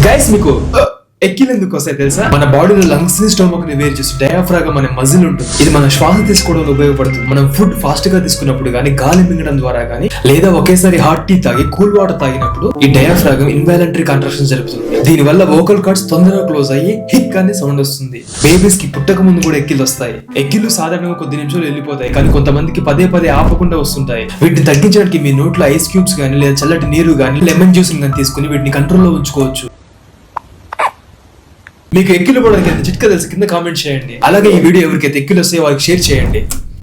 Guys మీకు ఎక్కిలు ఎందుకు వస్తాయి తెలుసా? మన బాడీలో లంగ్స్ ని స్టమక్ ని వేరు చేసి డయాఫ్రాగమ్ అనే మజిల్ ఉంటుంది. ఇది మన శ్వాస తీసుకోవడంలో ఉపయోగపడుతుంది. మనం ఫుడ్ ఫాస్ట్ గా తీసుకున్నప్పుడు గానీ, గాలి మింగడం ద్వారా గానీ, లేదా ఒకేసారి హాట్ టీ తాగి కూల్ వాటర్ తాగినప్పుడు ఈ డయాఫ్రాగమ్ ఇన్వాలంటరీ కాంట్రాక్షన్ జరుగుతుంది. దీని వల్ల వోకల్ కార్డ్స్ తొందరగా క్లోజ్ అయ్యి హిక్ అనే సౌండ్ వస్తుంది. బేబీస్ కి పుట్టక ముందు కూడా ఎక్కిలు వస్తాయి. ఎక్కిలు సాధారణంగా కొద్ది నిమిషాలు వెళ్ళిపోతాయి, కానీ కొంతమందికి పదే పదే ఆపకుండా వస్తుంటాయి. వీటిని తగ్గించడానికి మీ నోట్లో ఐస్ క్యూబ్స్ గానీ, లేదా చల్లటి నీరు గానీ, లెమన్ జ్యూస్ గానీ తీసుకుని వీటిని కంట్రోల్లో ఉంచుకోవచ్చు. మీకు ఎక్కిలు పడడానికి చిట్కా తెలిసి కింద కామెంట్ చేయండి. అలాగే ఈ వీడియో ఎవరికైతే ఎక్కిలు వస్తే వాళ్ళకి షేర్ చేయండి.